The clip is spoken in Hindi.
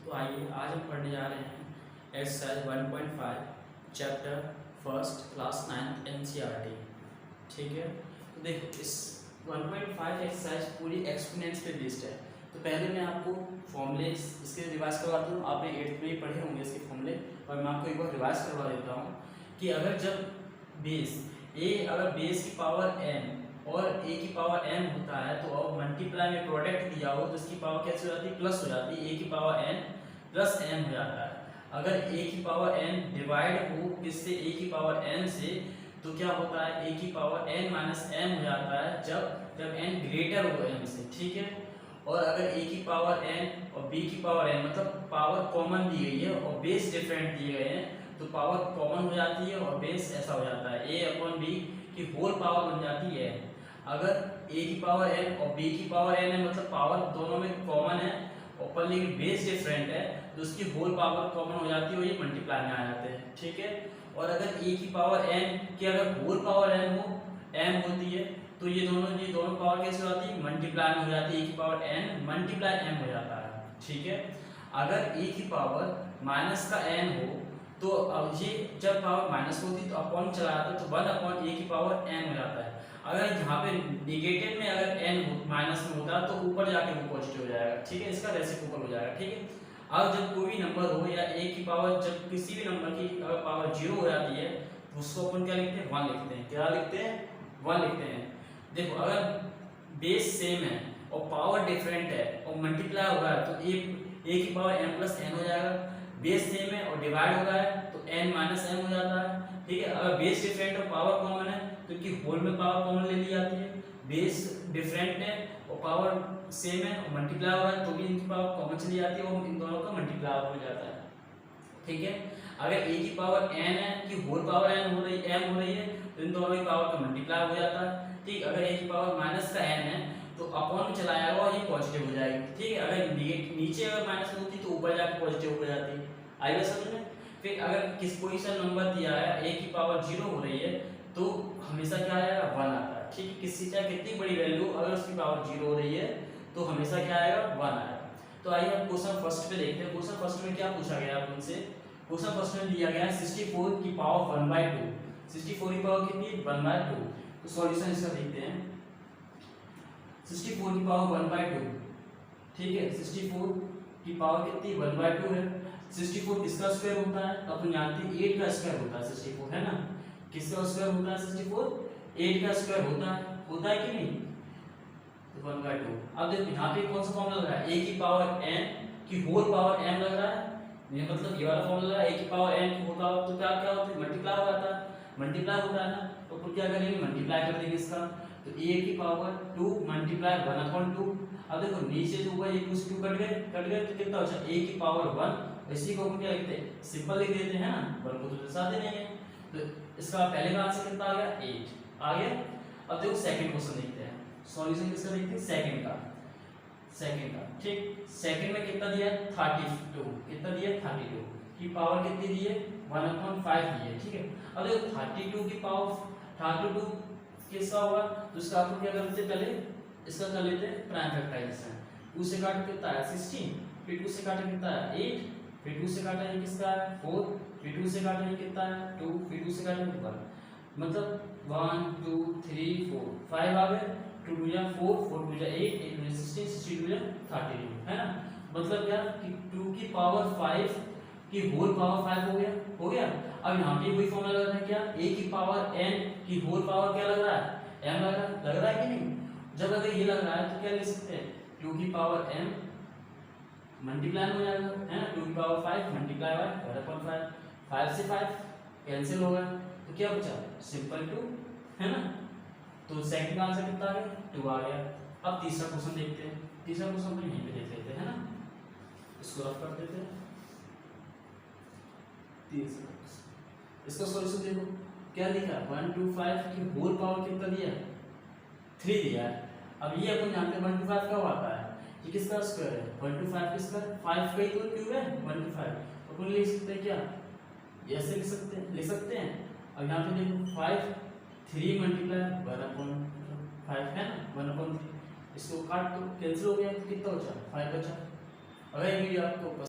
तो आइए आज हम पढ़ने जा रहे हैं exercise 1.5 chapter first class 9th NCERT. ठीक है, तो देखो इस 1.5 एक्सरसाइज पूरी एक्सपोनेंट्स पे बेस्ड है। तो पहले मैं आपको फॉर्मूले इसके रिवाइज करवाता हूँ। आपने 8th में ही पढ़े होंगे इसके फॉर्मूले, और मैं आपको एक बार रिवाइज करवा देता हूँ कि अगर जब बेस ए अगर बेस की पावर n और a की पावर n होता है तो अब मल्टीप्लाई में प्रोडक्ट दिया हो तो इसकी पावर कैसे हो जाती है, प्लस हो जाती है। a की पावर n प्लस m हो जाता है। अगर a की पावर n डिवाइड हो किससे, a की पावर n से, तो क्या होता है, a की पावर n माइनस m हो जाता है जब n ग्रेटर हो m से। ठीक है, और अगर a की पावर n और b की पावर n मतलब पावर कॉमन दी गई है और बेस डिफरेंट दिए गए हैं तो पावर कॉमन हो जाती है और बेस ऐसा हो जाता है a अपॉन b की होल पावर बन जाती है। अगर a की पावर n और b की पावर n है मतलब पावर दोनों में कॉमन है और पर लेकिन बेस डिफरेंट है तो उसकी होल पावर कॉमन हो जाती है और ये मल्टीप्लाई में आ जाते हैं। ठीक है, और अगर a की पावर n की अगर होल पावर n हो m होती है तो ये दोनों पावर कैसे हो जाती है, मल्टीप्लाई में हो जाती है। a की पावर n मल्टीप्लाई m हो जाता है। ठीक है, अगर a की पावर माइनस का n हो तो अब ये जब पावर माइनस होती है तो अपॉन चला जाता है तो 1 अपॉन a की पावर n हो जाता है। अगर यहाँ पे नेगेटिव में अगर n माइनस में होता है तो ऊपर जाके वो पॉजिटिव हो जाएगा। ठीक है, इसका रेसिप्रोकल हो जाएगा। ठीक है, अब जब कोई भी नंबर हो या a की पावर जब किसी भी नंबर की अगर पावर 0 हो जाती है तो उसको अपन क्या लिखते हैं, 1 लिखते हैं। क्या लिखते हैं, 1 लिखते हैं। देखो अगर बेस सेम है और पावर डिफरेंट है और मल्टीप्लाई हो रहा है तो a की पावर m प्लस n हो जाएगा। बेस सेम है और डिवाइड हो रहा है तो n माइनस m हो जाता है। ठीक है, अगर बेस डिफरेंट और पावर कॉमन है तो इनकी होल में पावर कॉमन ले ली जाती है। बेस डिफरेंट है और पावर सेम है और मल्टीप्लाई हो रहा है तो भी इनकी पावर कॉमन चली जाती है और इन दोनों का मल्टीप्लाई हो जाता है। ठीक है, अगर a की पावर n है कि होल पावर n हो रही m हो रही है तो इन दोनों की पावर का मल्टीप्लाई हो जाता है। ठीक, अगर a की पावर माइनस का n है तो अपॉन में चला जाएगा और ये पॉजिटिव हो जाएगी। ठीक है, अगर नीचे अगर माइनस में होती तो ऊपर जाकर पॉजिटिव हो जाती है। आइए समझ में। फिर अगर कोई सा नंबर दिया है a की पावर 0 हो रही है तो हमेशा क्या आएगा, 1 आता है। ठीक है, किसी चाहे कितनी बड़ी वैल्यू अगर उसकी पावर 0 हो रही है तो हमेशा क्या आएगा, 1 आएगा। तो आइए हम क्वेश्चन फर्स्ट पे देखते हैं। क्वेश्चन फर्स्ट में क्या पूछा गया है उनसे। क्वेश्चन फर्स्ट में दिया गया है 64 की पावर 1/2। 64 की पावर कितनी, 1/2। तो सॉल्यूशन इसका देखते हैं। 64 की पावर 1/2। ठीक है, 64 की पावर कितनी, 1/2 है। 64 किसका स्क्वायर होता है, अपन जानते हैं 8 का स्क्वायर होता है 64, है ना। किसका स्क्वायर होता है 64, 8 का स्क्वायर होता है कि नहीं, तो 1/2। अब देखो यहाँ पे कौन सा फॉर्मूला लग रहा है, a की पावर n की होल पावर m लग रहा है। ये मतलब ये वाला फॉर्मूला लग रहा है, a की पावर n होता हो तो क्या क्या होता है, मल्टीप्लाई हो जाता है। मल्टीप्लाई होता है ना, तो फिर क्या करेंगे, मल्टीप्लाई कर देंगे इसका। तो a की पावर 2 मल्टीप्लाई 1/2। अब देखो नीचे जो हुआ ये 2 कट गए तो कितना बचा, a की पावर 1। इसी को हम क्या लिखते हैं, सिंपल लिख देते हैं ना, 1 को तो दर्शा देना है। तो इसका पहले का आंसर कितना आ गया, 8 आ गया। अब देखो सेकंड क्वेश्चन देखते हैं। सॉल्यूशन किसका देखते हैं, सेकंड का। ठीक, सेकंड में कितना दिया, 32। कितना दिया, 32 की पावर कितनी दी है, 1/5 दी है। ठीक है, अब देखो 32 की पावर 32 किसका होगा तो इसका आपको क्या करते हैं, पहले इसका कर लेते हैं प्राइम फैक्टराइजेशन। 2 से काट कितना है 16, फिर 2 से काटे कितना है 8, फिर 2 से काटा ये किसका है 4, फिर 2 से काटा ये कितना है 2, फिर 2 से काटा 1। मतलब 1 2 3 4 5 आ गए। 2 2 जा 4, 4 2 जा 8, 8 2 जा 16, 16 2 जा 32, है ना। मतलब क्या कि 2 की पावर 5 की होल पावर 5 हो गया। अब यहाँ पे वही फॉर्मूला लग रहा है, क्या a की पावर n की होल पावर क्या लग रहा है, m लग रहा है कि नहीं। जब अगर ये लग रहा है तो क्या लिख सकते हैं, 2 की पावर m मल्टीप्लाई हो जाएगा, है ना। 2 की पावर 5 मल्टीप्लाई बाय 1/5, 5 से 5 कैंसिल हो गया तो क्या बचा, सिंपल 2, है ना। तो सेकंड का आंसर कितना आ गया, 2 आ गया। अब तीसरा क्वेश्चन देखते हैं। तीसरा क्वेश्चन तो यहीं पे देख लेते हैं, है ना, इसको रफ कर देते हैं। तीसरा इसका सॉल्यूशन देखो क्या लिखा, 125 की होल पावर कितना दिया, 3 दिया है। अब ये अपन जानते हैं 125 कब आता है, ये किसका स्क्वायर है, 125 किसका, 5 का ही तो क्यूब है 125। अपन लिख सकते हैं क्या, ऐसे लिख सकते हैं। अब यहाँ पे देखो 5 3 मल्टीप्लाई 1/5 है ना, 1/3। इसको काट तो कैंसिल हो गया तो कितना बचा, 5 बचा। अगर ये वीडियो आपको